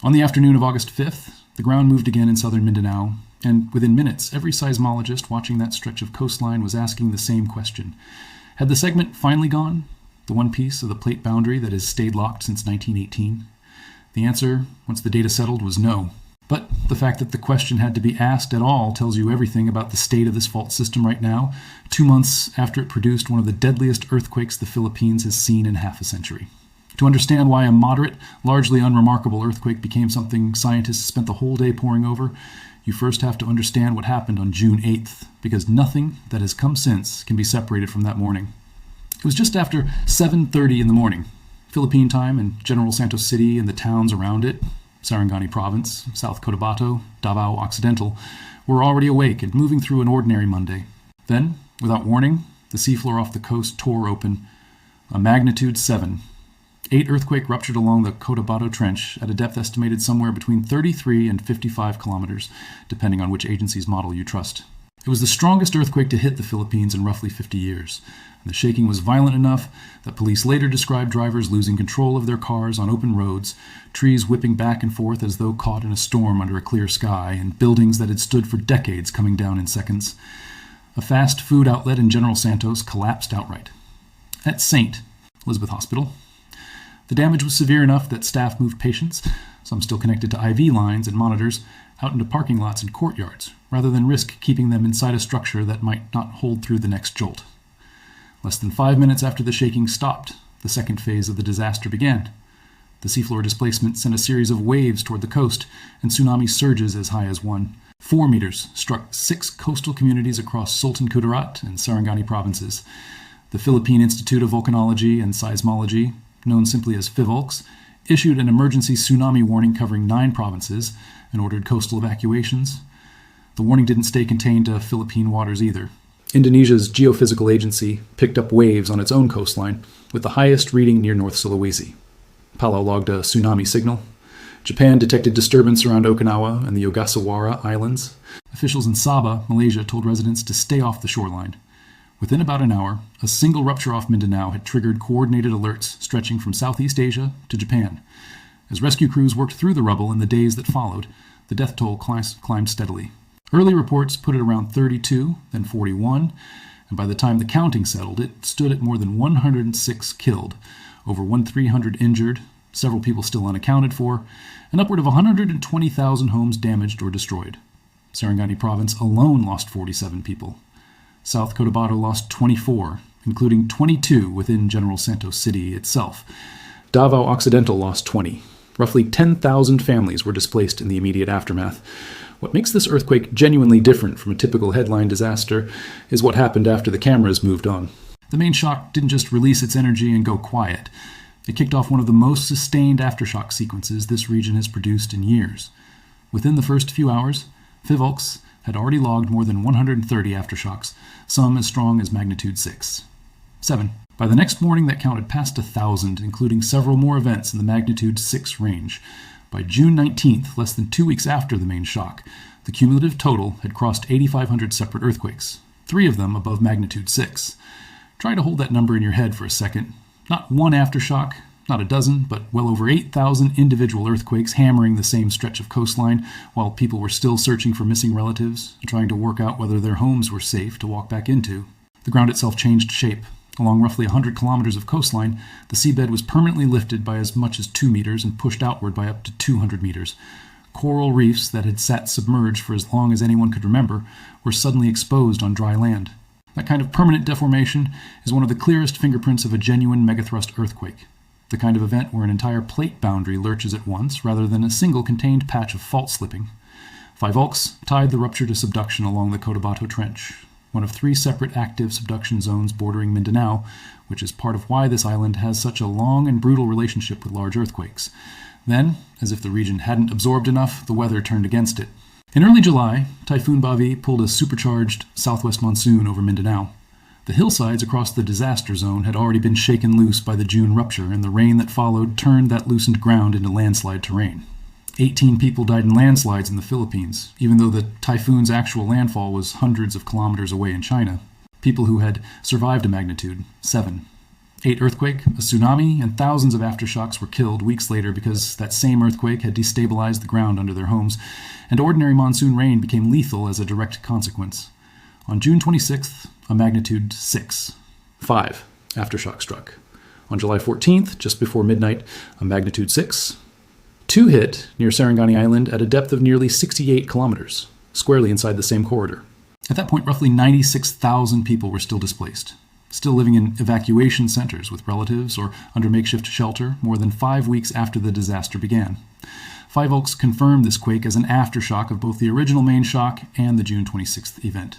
On the afternoon of August 5th, the ground moved again in southern Mindanao, and within minutes, every seismologist watching that stretch of coastline was asking the same question. Had the segment finally gone? The one piece of the plate boundary that has stayed locked since 1918? The answer, once the data settled, was no. But the fact that the question had to be asked at all tells you everything about the state of this fault system right now, 2 months after it produced one of the deadliest earthquakes the Philippines has seen in half a century. To understand why a moderate, largely unremarkable earthquake became something scientists spent the whole day poring over, you first have to understand what happened on June 8th, because nothing that has come since can be separated from that morning. It was just after 7:30 in the morning, Philippine time, in General Santos City and the towns around it, Sarangani Province, South Cotabato, Davao Occidental, were already awake and moving through an ordinary Monday. Then, without warning, the seafloor off the coast tore open. A magnitude 7. 8 earthquake ruptured along the Cotabato Trench at a depth estimated somewhere between 33 and 55 kilometers, depending on which agency's model you trust. It was the strongest earthquake to hit the Philippines in roughly 50 years. And the shaking was violent enough that police later described drivers losing control of their cars on open roads, trees whipping back and forth as though caught in a storm under a clear sky, and buildings that had stood for decades coming down in seconds. A fast food outlet in General Santos collapsed outright. At St. Elizabeth Hospital, the damage was severe enough that staff moved patients, some still connected to IV lines and monitors, out into parking lots and courtyards, rather than risk keeping them inside a structure that might not hold through the next jolt. Less than 5 minutes after the shaking stopped, the second phase of the disaster began. The seafloor displacement sent a series of waves toward the coast, and tsunami surges as high as 4 meters struck 6 coastal communities across Sultan Kudarat and Sarangani provinces. The Philippine Institute of Volcanology and Seismology, known simply as PHIVOLCS, issued an emergency tsunami warning covering 9 provinces and ordered coastal evacuations. The warning didn't stay contained to Philippine waters either. Indonesia's geophysical agency picked up waves on its own coastline, with the highest reading near North Sulawesi. Palau logged a tsunami signal. Japan detected disturbance around Okinawa and the Ogasawara Islands. Officials in Sabah, Malaysia, told residents to stay off the shoreline. Within about an hour, a single rupture off Mindanao had triggered coordinated alerts stretching from Southeast Asia to Japan. As rescue crews worked through the rubble in the days that followed, the death toll climbed steadily. Early reports put it around 32, then 41, and by the time the counting settled, it stood at more than 106 killed, over 1,300 injured, several people still unaccounted for, and upward of 120,000 homes damaged or destroyed. Sarangani Province alone lost 47 people. South Cotabato lost 24, including 22 within General Santos City itself. Davao Occidental lost 20. Roughly 10,000 families were displaced in the immediate aftermath. What makes this earthquake genuinely different from a typical headline disaster is what happened after the cameras moved on. The main shock didn't just release its energy and go quiet. It kicked off one of the most sustained aftershock sequences this region has produced in years. Within the first few hours, PHIVOLCS had already logged more than 130 aftershocks, some as strong as magnitude 7. By the next morning, that counted past 1,000, including several more events in the magnitude 6 range. By June 19th, less than 2 weeks after the main shock, the cumulative total had crossed 8,500 separate earthquakes, 3 of them above magnitude 6. Try to hold that number in your head for a second. Not one aftershock, not a dozen, but well over 8,000 individual earthquakes hammering the same stretch of coastline while people were still searching for missing relatives and trying to work out whether their homes were safe to walk back into. The ground itself changed shape. Along roughly 100 kilometers of coastline, the seabed was permanently lifted by as much as 2 meters and pushed outward by up to 200 meters. Coral reefs that had sat submerged for as long as anyone could remember were suddenly exposed on dry land. That kind of permanent deformation is one of the clearest fingerprints of a genuine megathrust earthquake, the kind of event where an entire plate boundary lurches at once rather than a single contained patch of fault slipping. PHIVOLCS tied the rupture to subduction along the Cotabato Trench, one of 3 separate active subduction zones bordering Mindanao, which is part of why this island has such a long and brutal relationship with large earthquakes. Then, as if the region hadn't absorbed enough, the weather turned against it. In early July, Typhoon Bavi pulled a supercharged southwest monsoon over Mindanao. The hillsides across the disaster zone had already been shaken loose by the June rupture, and the rain that followed turned that loosened ground into landslide terrain. 18 people died in landslides in the Philippines, even though the typhoon's actual landfall was hundreds of kilometers away in China. People who had survived a magnitude 7. 8 earthquake, a tsunami, and thousands of aftershocks were killed weeks later because that same earthquake had destabilized the ground under their homes, and ordinary monsoon rain became lethal as a direct consequence. On June 26th, a magnitude 6. 5 aftershock struck. On July 14th, just before midnight, a magnitude 6. 2 hit near Sarangani Island at a depth of nearly 68 kilometers, squarely inside the same corridor. At that point, roughly 96,000 people were still displaced, still living in evacuation centers with relatives or under makeshift shelter more than 5 weeks after the disaster began. Five Oaks confirmed this quake as an aftershock of both the original main shock and the June 26th event.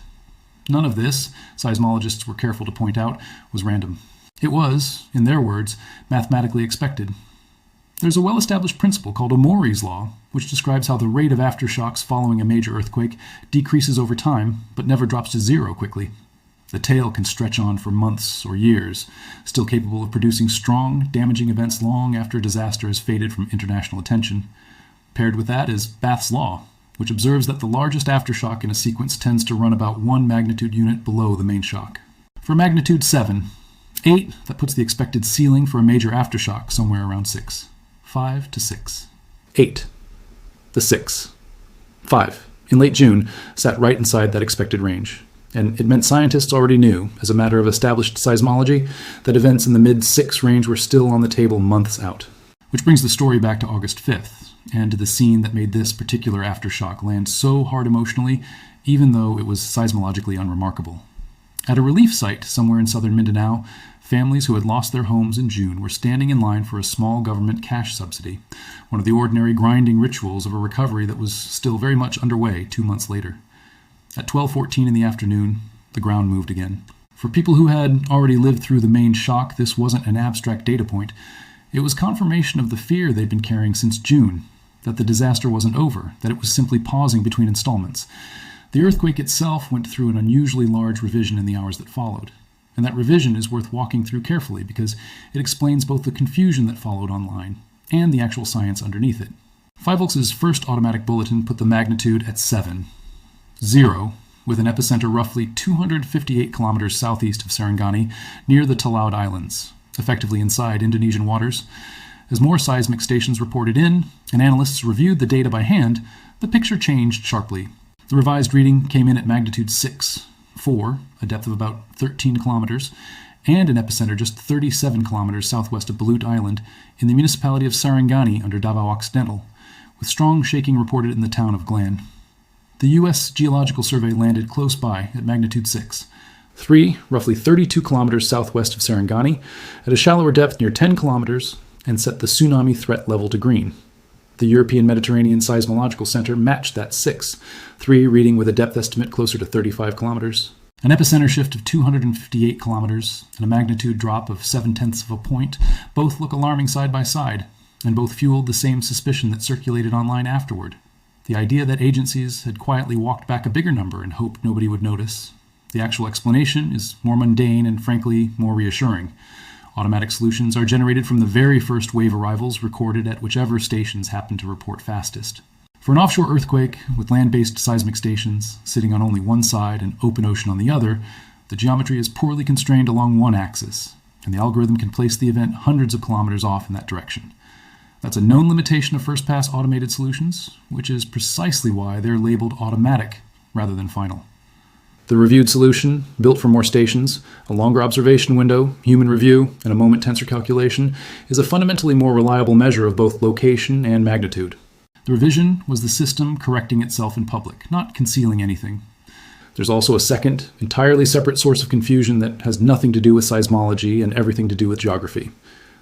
None of this, seismologists were careful to point out, was random. It was, in their words, mathematically expected. There's a well-established principle called Omori's law, which describes how the rate of aftershocks following a major earthquake decreases over time, but never drops to zero quickly. The tail can stretch on for months or years, still capable of producing strong, damaging events long after a disaster has faded from international attention. Paired with that is Bath's law, which observes that the largest aftershock in a sequence tends to run about 1 magnitude unit below the main shock. For magnitude 7, 8, that puts the expected ceiling for a major aftershock somewhere around 6. 5 to 6. 8. The 6. 5, in late June, sat right inside that expected range. And it meant scientists already knew, as a matter of established seismology, that events in the mid-6 range were still on the table months out. Which brings the story back to August 5th, and to the scene that made this particular aftershock land so hard emotionally, even though it was seismologically unremarkable. At a relief site somewhere in southern Mindanao, families who had lost their homes in June were standing in line for a small government cash subsidy, one of the ordinary grinding rituals of a recovery that was still very much underway 2 months later. At 12:14 in the afternoon, the ground moved again. For people who had already lived through the main shock, this wasn't an abstract data point. It was confirmation of the fear they'd been carrying since June, that the disaster wasn't over, that it was simply pausing between installments. The earthquake itself went through an unusually large revision in the hours that followed. And that revision is worth walking through carefully because it explains both the confusion that followed online and the actual science underneath it. Five Oaks' first automatic bulletin put the magnitude at 7. 0, with an epicenter roughly 258 kilometers southeast of Sarangani, near the Talaud Islands, effectively inside Indonesian waters. As more seismic stations reported in, and analysts reviewed the data by hand, the picture changed sharply. The revised reading came in at magnitude 6, 4, a depth of about 13 kilometers, and an epicenter just 37 kilometers southwest of Balut Island in the municipality of Sarangani under Davao Occidental, with strong shaking reported in the town of Glan. The U.S. Geological Survey landed close by at magnitude 6. 3, roughly 32 kilometers southwest of Sarangani, at a shallower depth near 10 kilometers, and set the tsunami threat level to green. The European Mediterranean Seismological Center matched that 6, 3 reading with a depth estimate closer to 35 kilometers. An epicenter shift of 258 kilometers and a magnitude drop of 0.7 of a point both look alarming side by side, and both fueled the same suspicion that circulated online afterward. The idea that agencies had quietly walked back a bigger number and hoped nobody would notice. The actual explanation is more mundane and, frankly, more reassuring. Automatic solutions are generated from the very first wave arrivals recorded at whichever stations happen to report fastest. For an offshore earthquake, with land-based seismic stations sitting on only one side and open ocean on the other, the geometry is poorly constrained along one axis, and the algorithm can place the event hundreds of kilometers off in that direction. That's a known limitation of first-pass automated solutions, which is precisely why they're labeled automatic rather than final. The reviewed solution, built for more stations, a longer observation window, human review, and a moment tensor calculation, is a fundamentally more reliable measure of both location and magnitude. The revision was the system correcting itself in public, not concealing anything. There's also a second, entirely separate source of confusion that has nothing to do with seismology and everything to do with geography.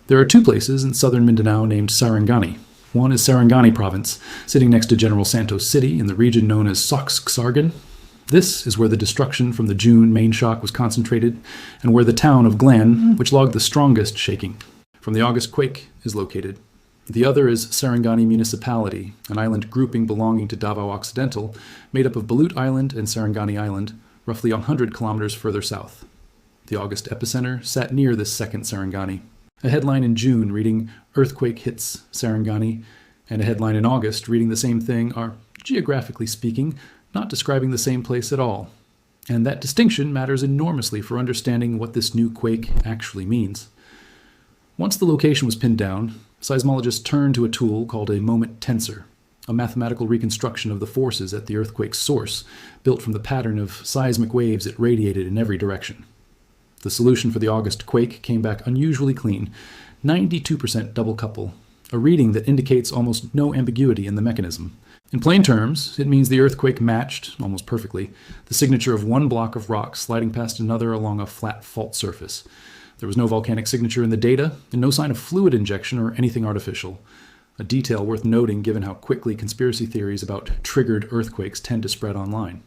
There are 2 places in southern Mindanao named Sarangani. One is Sarangani Province, sitting next to General Santos City in the region known as Sox-Ksargan. This is where the destruction from the June main shock was concentrated, and where the town of Glan, which logged the strongest shaking from the August quake, is located. The other is Sarangani Municipality, an island grouping belonging to Davao Occidental, made up of Balut Island and Sarangani Island, roughly 100 kilometers further south. The August epicenter sat near this second Sarangani. A headline in June reading, "Earthquake hits Sarangani," and a headline in August reading the same thing are, geographically speaking, not describing the same place at all. And that distinction matters enormously for understanding what this new quake actually means. Once the location was pinned down, seismologists turned to a tool called a moment tensor, a mathematical reconstruction of the forces at the earthquake's source, built from the pattern of seismic waves it radiated in every direction. The solution for the August quake came back unusually clean, 92% double couple, a reading that indicates almost no ambiguity in the mechanism. In plain terms, it means the earthquake matched, almost perfectly, the signature of one block of rock sliding past another along a flat fault surface. There was no volcanic signature in the data, and no sign of fluid injection or anything artificial, a detail worth noting given how quickly conspiracy theories about triggered earthquakes tend to spread online.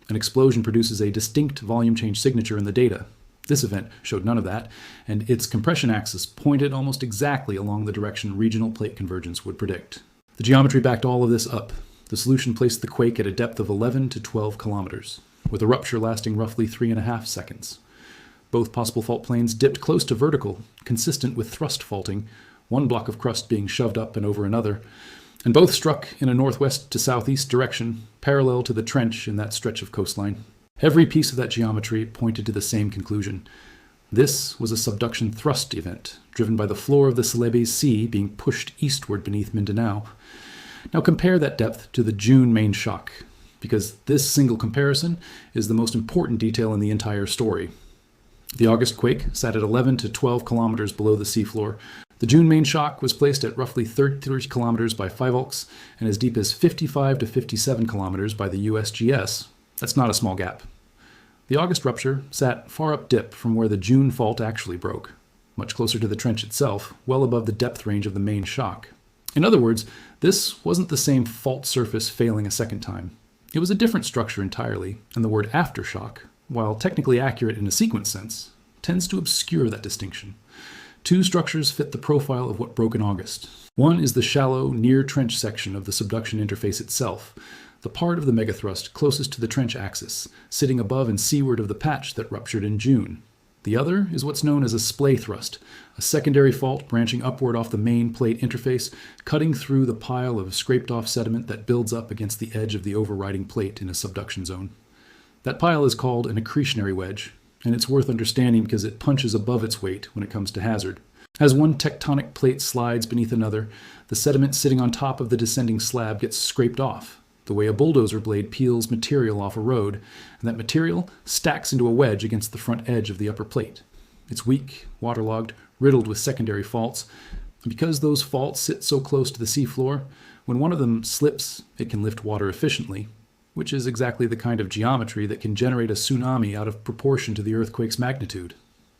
An explosion produces a distinct volume change signature in the data. This event showed none of that, and its compression axis pointed almost exactly along the direction regional plate convergence would predict. The geometry backed all of this up. The solution placed the quake at a depth of 11 to 12 kilometers, with a rupture lasting roughly 3.5 seconds. Both possible fault planes dipped close to vertical, consistent with thrust faulting, one block of crust being shoved up and over another, and both struck in a northwest to southeast direction, parallel to the trench in that stretch of coastline. Every piece of that geometry pointed to the same conclusion. This was a subduction thrust event, driven by the floor of the Celebes Sea being pushed eastward beneath Mindanao. Now compare that depth to the June main shock, because this single comparison is the most important detail in the entire story. The August quake sat at 11 to 12 kilometers below the seafloor. The June main shock was placed at roughly 33 kilometers by Fivolks and as deep as 55 to 57 kilometers by the USGS. That's not a small gap. The August rupture sat far up dip from where the June fault actually broke, much closer to the trench itself, well above the depth range of the main shock. In other words, this wasn't the same fault surface failing a second time. It was a different structure entirely, and the word aftershock, while technically accurate in a sequence sense, tends to obscure that distinction. Two structures fit the profile of what broke in August. One is the shallow, near-trench section of the subduction interface itself, the part of the megathrust closest to the trench axis, sitting above and seaward of the patch that ruptured in June. The other is what's known as a splay thrust, a secondary fault branching upward off the main plate interface, cutting through the pile of scraped-off sediment that builds up against the edge of the overriding plate in a subduction zone. That pile is called an accretionary wedge, and it's worth understanding because it punches above its weight when it comes to hazard. As one tectonic plate slides beneath another, the sediment sitting on top of the descending slab gets scraped off, the way a bulldozer blade peels material off a road, and that material stacks into a wedge against the front edge of the upper plate. It's weak, waterlogged, riddled with secondary faults, and because those faults sit so close to the seafloor, when one of them slips, it can lift water efficiently, which is exactly the kind of geometry that can generate a tsunami out of proportion to the earthquake's magnitude.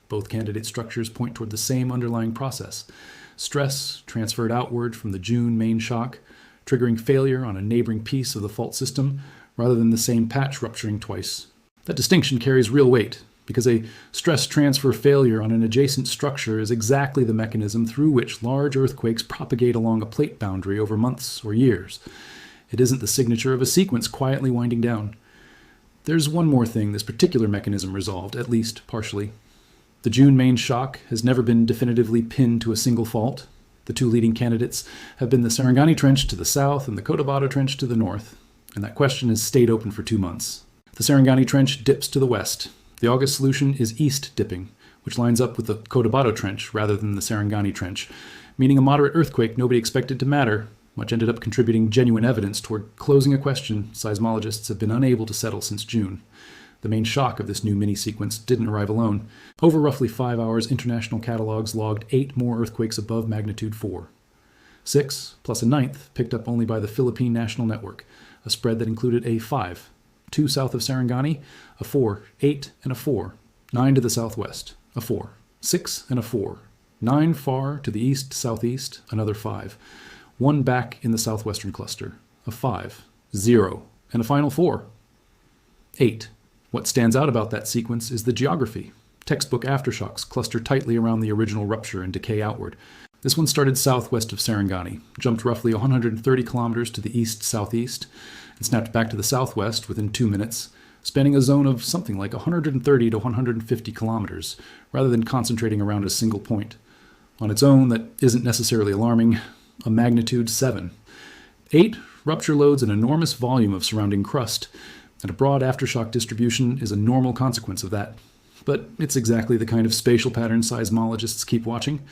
Both candidate structures point toward the same underlying process: stress transferred outward from the June main shock, triggering failure on a neighboring piece of the fault system, rather than the same patch rupturing twice. That distinction carries real weight, because a stress transfer failure on an adjacent structure is exactly the mechanism through which large earthquakes propagate along a plate boundary over months or years. It isn't the signature of a sequence quietly winding down. There's one more thing this particular mechanism resolved, at least partially. The June main shock has never been definitively pinned to a single fault. The two leading candidates have been the Sarangani Trench to the south and the Cotabato Trench to the north, and that question has stayed open for 2 months. The Sarangani Trench dips to the west. The August solution is east dipping, which lines up with the Cotabato Trench rather than the Sarangani Trench, meaning a moderate earthquake nobody expected to matter, which ended up contributing genuine evidence toward closing a question seismologists have been unable to settle since June. The main shock of this new mini-sequence didn't arrive alone. Over roughly 5 hours, international catalogs logged 8 more earthquakes above magnitude 4. 6, plus a ninth, picked up only by the Philippine National Network, a spread that included a 5, 2 south of Sarangani, a 4, 8, and a 4, 9 to the southwest, a 4, 6, and a 4, 9 far to the east-southeast, another 5, 1 back in the southwestern cluster, a 5, 0, and a final 4. 8. What stands out about that sequence is the geography. Textbook aftershocks cluster tightly around the original rupture and decay outward. This one started southwest of Sarangani, jumped roughly 130 kilometers to the east-southeast, and snapped back to the southwest within 2 minutes, spanning a zone of something like 130 to 150 kilometers, rather than concentrating around a single point. On its own, that isn't necessarily alarming. A magnitude 7. 8 rupture loads an enormous volume of surrounding crust, and a broad aftershock distribution is a normal consequence of that. But it's exactly the kind of spatial pattern seismologists keep watching,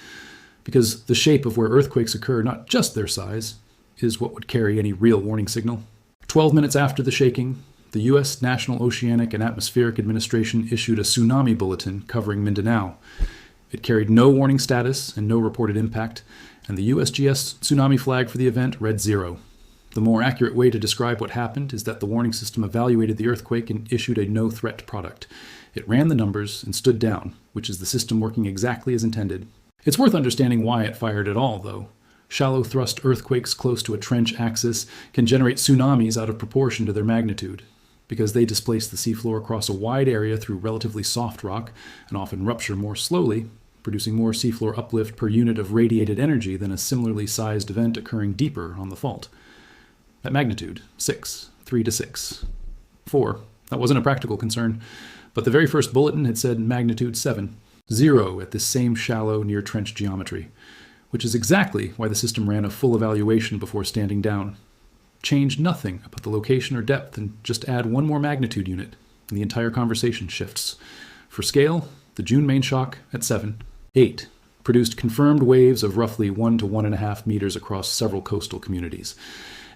because the shape of where earthquakes occur, not just their size, is what would carry any real warning signal. 12 minutes after the shaking, the U.S. National Oceanic and Atmospheric Administration issued a tsunami bulletin covering Mindanao. It carried no warning status and no reported impact, and the USGS tsunami flag for the event read 0. The more accurate way to describe what happened is that the warning system evaluated the earthquake and issued a no-threat product. It ran the numbers and stood down, which is the system working exactly as intended. It's worth understanding why it fired at all, though. Shallow thrust earthquakes close to a trench axis can generate tsunamis out of proportion to their magnitude, because they displace the seafloor across a wide area through relatively soft rock and often rupture more slowly, producing more seafloor uplift per unit of radiated energy than a similarly sized event occurring deeper on the fault. At magnitude 6, 3 to 6. 4, that wasn't a practical concern, but the very first bulletin had said magnitude 7, 0 at this same shallow near-trench geometry, which is exactly why the system ran a full evaluation before standing down. Change nothing about the location or depth and just add one more magnitude unit, and the entire conversation shifts. For scale, the June main shock at 7. 8 produced confirmed waves of roughly 1 to 1.5 meters across several coastal communities.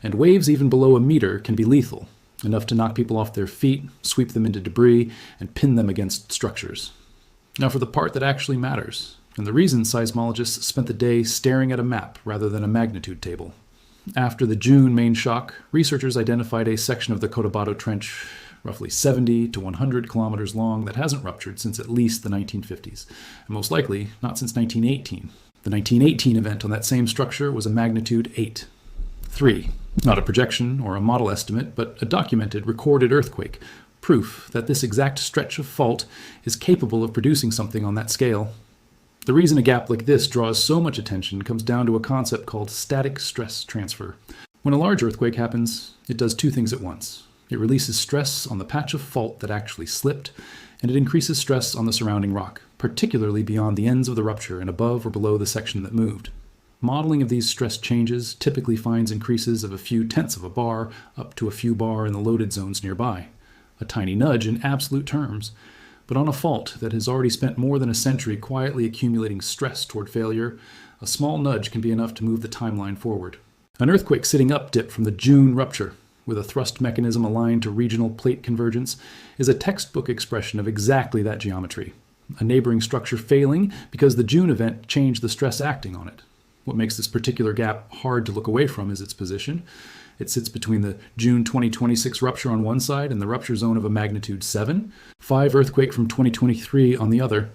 And waves even below a meter can be lethal, enough to knock people off their feet, sweep them into debris, and pin them against structures. Now for the part that actually matters, and the reason seismologists spent the day staring at a map rather than a magnitude table. After the June main shock, researchers identified a section of the Cotabato Trench, roughly 70 to 100 kilometers long, that hasn't ruptured since at least the 1950s, and most likely not since 1918. The 1918 event on that same structure was a magnitude 8. 3. Not a projection or a model estimate, but a documented, recorded earthquake, proof that this exact stretch of fault is capable of producing something on that scale. The reason a gap like this draws so much attention comes down to a concept called static stress transfer. When a large earthquake happens, it does two things at once. It releases stress on the patch of fault that actually slipped, and it increases stress on the surrounding rock, particularly beyond the ends of the rupture and above or below the section that moved. Modeling of these stress changes typically finds increases of a few tenths of a bar up to a few bar in the loaded zones nearby. A tiny nudge in absolute terms, but on a fault that has already spent more than a century quietly accumulating stress toward failure, a small nudge can be enough to move the timeline forward. An earthquake sitting up dip from the June rupture, with a thrust mechanism aligned to regional plate convergence, is a textbook expression of exactly that geometry. A neighboring structure failing because the June event changed the stress acting on it. What makes this particular gap hard to look away from is its position. It sits between the June 2026 rupture on one side and the rupture zone of a magnitude 7, 5 earthquake from 2023 on the other.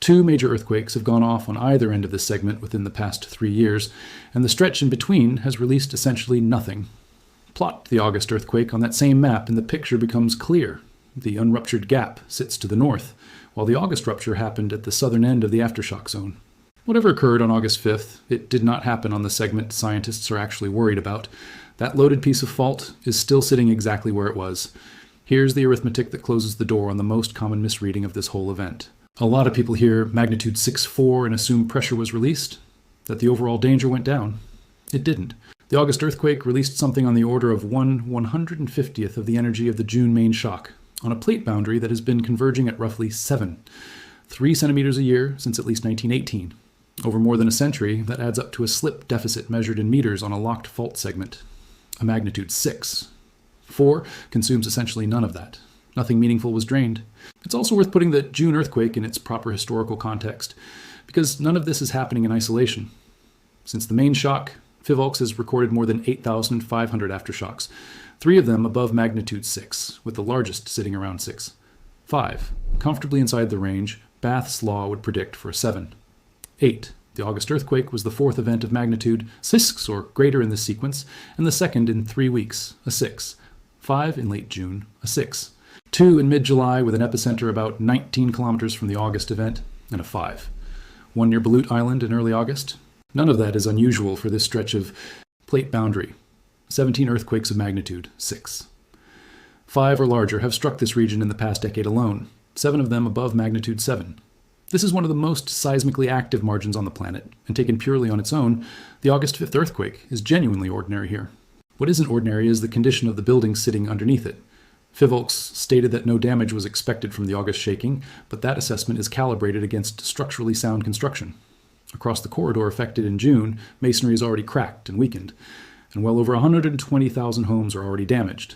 2 major earthquakes have gone off on either end of this segment within the past 3 years, and the stretch in between has released essentially nothing. Plot the August earthquake on that same map and the picture becomes clear. The unruptured gap sits to the north, while the August rupture happened at the southern end of the aftershock zone. Whatever occurred on August 5th, it did not happen on the segment scientists are actually worried about. That loaded piece of fault is still sitting exactly where it was. Here's the arithmetic that closes the door on the most common misreading of this whole event. A lot of people hear magnitude 6.4 and assume pressure was released, that the overall danger went down. It didn't. The August earthquake released something on the order of 1/150th of the energy of the June main shock, on a plate boundary that has been converging at roughly 7, 3 centimeters a year since at least 1918. Over more than a century, that adds up to a slip deficit measured in meters on a locked fault segment. A magnitude 6. 4 consumes essentially none of that. Nothing meaningful was drained. It's also worth putting the June earthquake in its proper historical context, because none of this is happening in isolation. Since the main shock, Fivolks has recorded more than 8,500 aftershocks, 3 of them above magnitude 6, with the largest sitting around 6. 5, comfortably inside the range Bath's law would predict for a 7. 8, the August earthquake was the 4th event of magnitude 6 or greater in this sequence, and the 2nd in 3 weeks, a 6. 5 in late June, a 6. 2 in mid-July with an epicenter about 19 kilometers from the August event, and a 5. 1 near Balut Island in early August. None of that is unusual for this stretch of plate boundary. 17 earthquakes of magnitude 6. 5 or larger have struck this region in the past decade alone, 7 of them above magnitude 7. This is one of the most seismically active margins on the planet, and taken purely on its own, the August 5th earthquake is genuinely ordinary here. What isn't ordinary is the condition of the buildings sitting underneath it. Fivolks stated that no damage was expected from the August shaking, but that assessment is calibrated against structurally sound construction. Across the corridor affected in June, masonry is already cracked and weakened, and well over 120,000 homes are already damaged.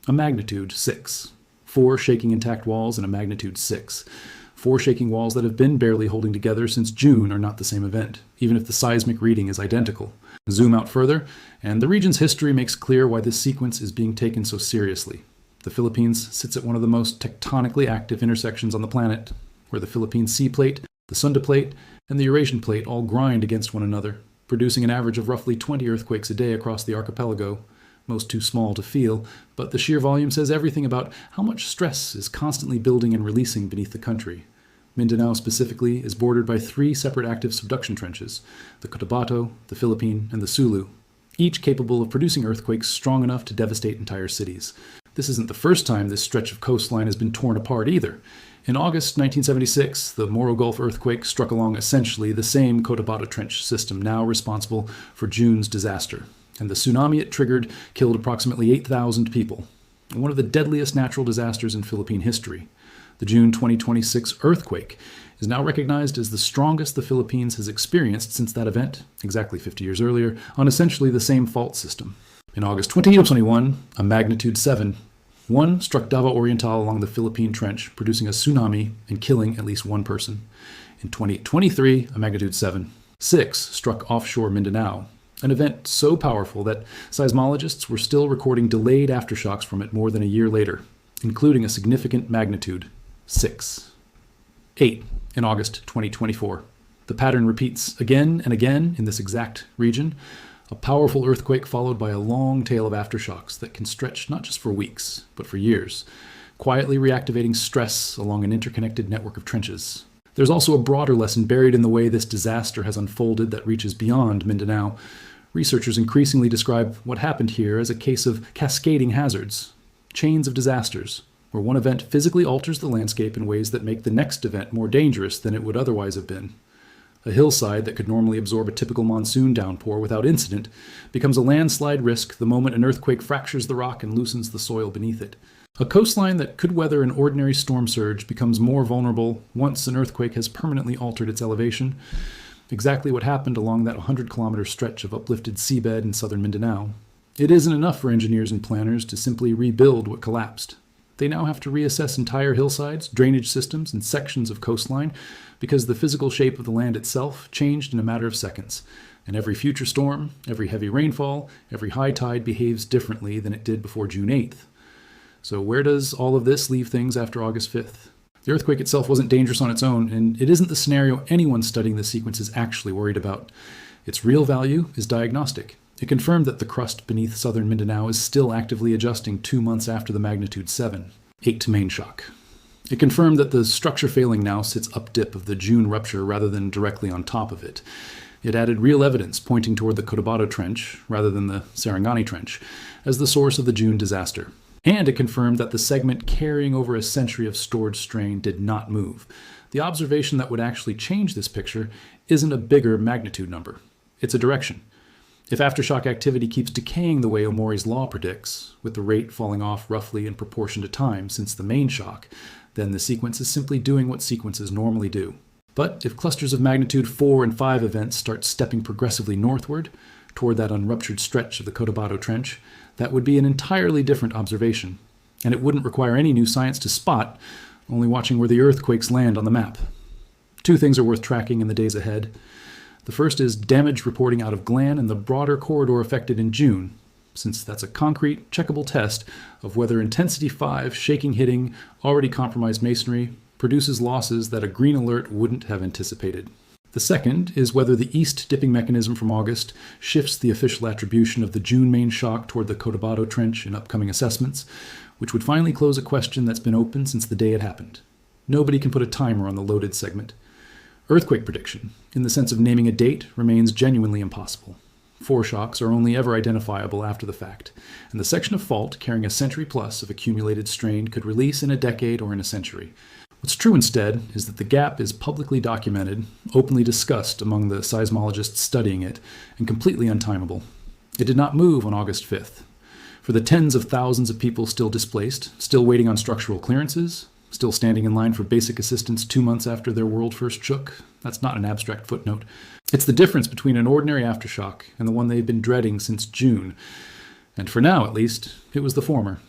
A magnitude 6. 4 shaking intact walls and a magnitude 6. 4 shaking walls that have been barely holding together since June are not the same event, even if the seismic reading is identical. Zoom out further, and the region's history makes clear why this sequence is being taken so seriously. The Philippines sits at one of the most tectonically active intersections on the planet, where the Philippine Sea Plate, the Sunda Plate, and the Eurasian Plate all grind against one another, producing an average of roughly 20 earthquakes a day across the archipelago, most too small to feel, but the sheer volume says everything about how much stress is constantly building and releasing beneath the country. Mindanao specifically is bordered by 3 separate active subduction trenches, the Cotabato, the Philippine, and the Sulu, each capable of producing earthquakes strong enough to devastate entire cities. This isn't the first time this stretch of coastline has been torn apart either. In August 1976, the Moro Gulf earthquake struck along essentially the same Cotabato Trench system now responsible for June's disaster, and the tsunami it triggered killed approximately 8,000 people, one of the deadliest natural disasters in Philippine history. The June 2026 earthquake is now recognized as the strongest the Philippines has experienced since that event, exactly 50 years earlier, on essentially the same fault system. In August 2021, a magnitude 7, 1 struck Davao Oriental along the Philippine Trench, producing a tsunami and killing at least 1 person. In 2023, a magnitude 7, 6 struck offshore Mindanao, an event so powerful that seismologists were still recording delayed aftershocks from it more than a year later, including a significant magnitude 6. 8 in August 2024. The pattern repeats again and again in this exact region. A powerful earthquake followed by a long tail of aftershocks that can stretch not just for weeks, but for years, quietly reactivating stress along an interconnected network of trenches. There's also a broader lesson buried in the way this disaster has unfolded that reaches beyond Mindanao. Researchers increasingly describe what happened here as a case of cascading hazards, chains of disasters, where one event physically alters the landscape in ways that make the next event more dangerous than it would otherwise have been. A hillside that could normally absorb a typical monsoon downpour without incident becomes a landslide risk the moment an earthquake fractures the rock and loosens the soil beneath it. A coastline that could weather an ordinary storm surge becomes more vulnerable once an earthquake has permanently altered its elevation. Exactly what happened along that 100-kilometer stretch of uplifted seabed in southern Mindanao. It isn't enough for engineers and planners to simply rebuild what collapsed. They now have to reassess entire hillsides, drainage systems, and sections of coastline because the physical shape of the land itself changed in a matter of seconds. And every future storm, every heavy rainfall, every high tide behaves differently than it did before June 8th. So where does all of this leave things after August 5th? The earthquake itself wasn't dangerous on its own, and it isn't the scenario anyone studying the sequence is actually worried about. Its real value is diagnostic. It confirmed that the crust beneath southern Mindanao is still actively adjusting 2 months after the magnitude 7, 8 to main shock. It confirmed that the structure failing now sits up dip of the June rupture rather than directly on top of it. It added real evidence pointing toward the Cotabato Trench, rather than the Sarangani Trench, as the source of the June disaster. And it confirmed that the segment carrying over a century of stored strain did not move. The observation that would actually change this picture isn't a bigger magnitude number. It's a direction. If aftershock activity keeps decaying the way Omori's law predicts, with the rate falling off roughly in proportion to time since the main shock, then the sequence is simply doing what sequences normally do. But if clusters of magnitude 4 and 5 events start stepping progressively northward, toward that unruptured stretch of the Cotabato Trench, that would be an entirely different observation. And it wouldn't require any new science to spot, only watching where the earthquakes land on the map. 2 things are worth tracking in the days ahead. The first is damage reporting out of Glan and the broader corridor affected in June, since that's a concrete, checkable test of whether intensity 5 shaking hitting already compromised masonry produces losses that a green alert wouldn't have anticipated. The second is whether the east dipping mechanism from August shifts the official attribution of the June main shock toward the Cotabato Trench in upcoming assessments, which would finally close a question that's been open since the day it happened. Nobody can put a timer on the loaded segment. Earthquake prediction, in the sense of naming a date, remains genuinely impossible. Foreshocks are only ever identifiable after the fact, and the section of fault carrying a century plus of accumulated strain could release in a decade or in a century. What's true instead is that the gap is publicly documented, openly discussed among the seismologists studying it, and completely untimable. It did not move on August 5th. For the tens of thousands of people still displaced, still waiting on structural clearances, still standing in line for basic assistance 2 months after their world first shook, that's not an abstract footnote. It's the difference between an ordinary aftershock and the one they've been dreading since June. And for now, at least, it was the former.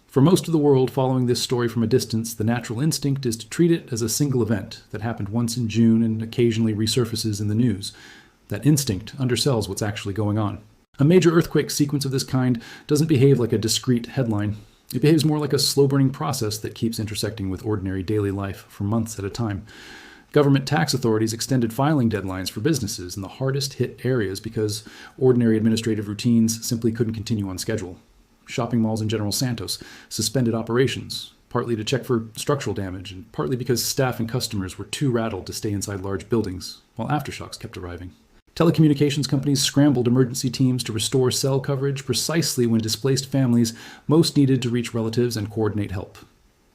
For most of the world following this story from a distance, the natural instinct is to treat it as a single event that happened once in June and occasionally resurfaces in the news. That instinct undersells what's actually going on. A major earthquake sequence of this kind doesn't behave like a discrete headline. It behaves more like a slow-burning process that keeps intersecting with ordinary daily life for months at a time. Government tax authorities extended filing deadlines for businesses in the hardest-hit areas because ordinary administrative routines simply couldn't continue on schedule. Shopping malls in General Santos suspended operations, partly to check for structural damage and partly because staff and customers were too rattled to stay inside large buildings, while aftershocks kept arriving. Telecommunications companies scrambled emergency teams to restore cell coverage precisely when displaced families most needed to reach relatives and coordinate help.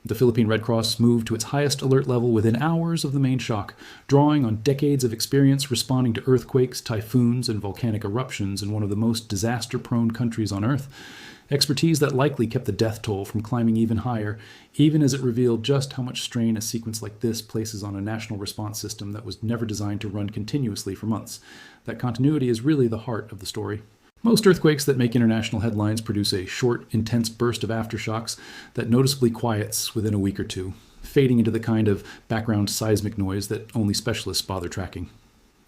The Philippine Red Cross moved to its highest alert level within hours of the main shock, drawing on decades of experience responding to earthquakes, typhoons, and volcanic eruptions in one of the most disaster-prone countries on Earth. Expertise that likely kept the death toll from climbing even higher, even as it revealed just how much strain a sequence like this places on a national response system that was never designed to run continuously for months. That continuity is really the heart of the story. Most earthquakes that make international headlines produce a short, intense burst of aftershocks that noticeably quiets within a week or two, fading into the kind of background seismic noise that only specialists bother tracking.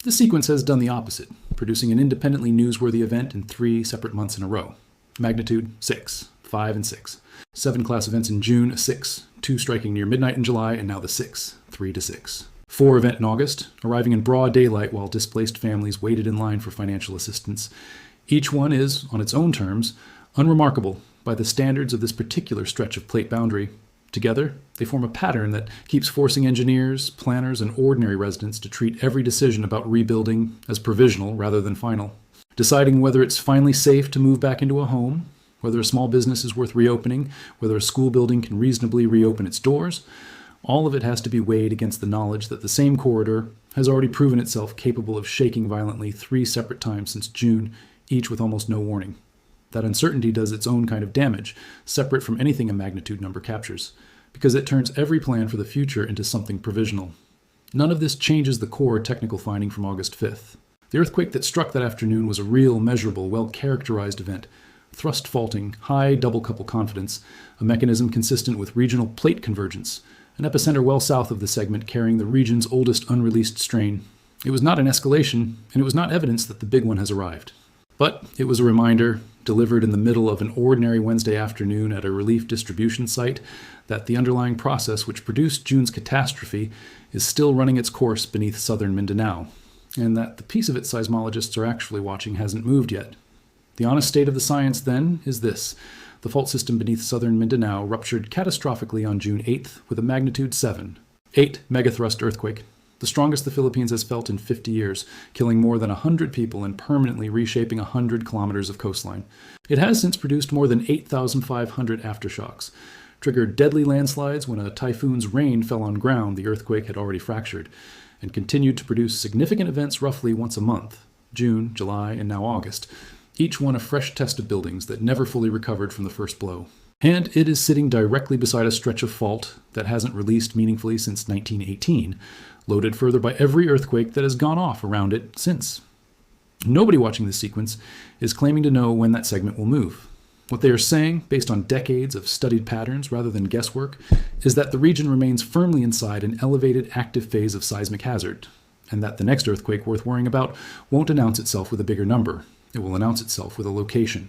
This sequence has done the opposite, producing an independently newsworthy event in 3 separate months in a row. Magnitude 6, 5, and 6. 7 class events in June, 6, 2 striking near midnight in July, and now the 6, 3 to 6. 4 event in August, arriving in broad daylight while displaced families waited in line for financial assistance. Each one is, on its own terms, unremarkable by the standards of this particular stretch of plate boundary. Together, they form a pattern that keeps forcing engineers, planners, and ordinary residents to treat every decision about rebuilding as provisional rather than final. Deciding whether it's finally safe to move back into a home, whether a small business is worth reopening, whether a school building can reasonably reopen its doors, all of it has to be weighed against the knowledge that the same corridor has already proven itself capable of shaking violently 3 separate times since June, each with almost no warning. That uncertainty does its own kind of damage, separate from anything a magnitude number captures, because it turns every plan for the future into something provisional. None of this changes the core technical finding from August 5th. The earthquake that struck that afternoon was a real, measurable, well-characterized event. Thrust faulting, high double-couple confidence, a mechanism consistent with regional plate convergence, an epicenter well south of the segment carrying the region's oldest unreleased strain. It was not an escalation, and it was not evidence that the big one has arrived. But it was a reminder, delivered in the middle of an ordinary Wednesday afternoon at a relief distribution site, that the underlying process which produced June's catastrophe is still running its course beneath southern Mindanao, and that the piece of it seismologists are actually watching hasn't moved yet. The honest state of the science, then, is this. The fault system beneath southern Mindanao ruptured catastrophically on June 8th with a magnitude 7. 8 megathrust earthquake, the strongest the Philippines has felt in 50 years, killing more than 100 people and permanently reshaping 100 kilometers of coastline. It has since produced more than 8,500 aftershocks, triggered deadly landslides when a typhoon's rain fell on ground the earthquake had already fractured, and continued to produce significant events roughly once a month, June, July, and now August, each one a fresh test of buildings that never fully recovered from the first blow. And it is sitting directly beside a stretch of fault that hasn't released meaningfully since 1918, loaded further by every earthquake that has gone off around it since. Nobody watching this sequence is claiming to know when that segment will move. What they are saying, based on decades of studied patterns rather than guesswork, is that the region remains firmly inside an elevated active phase of seismic hazard, and that the next earthquake worth worrying about won't announce itself with a bigger number. It will announce itself with a location.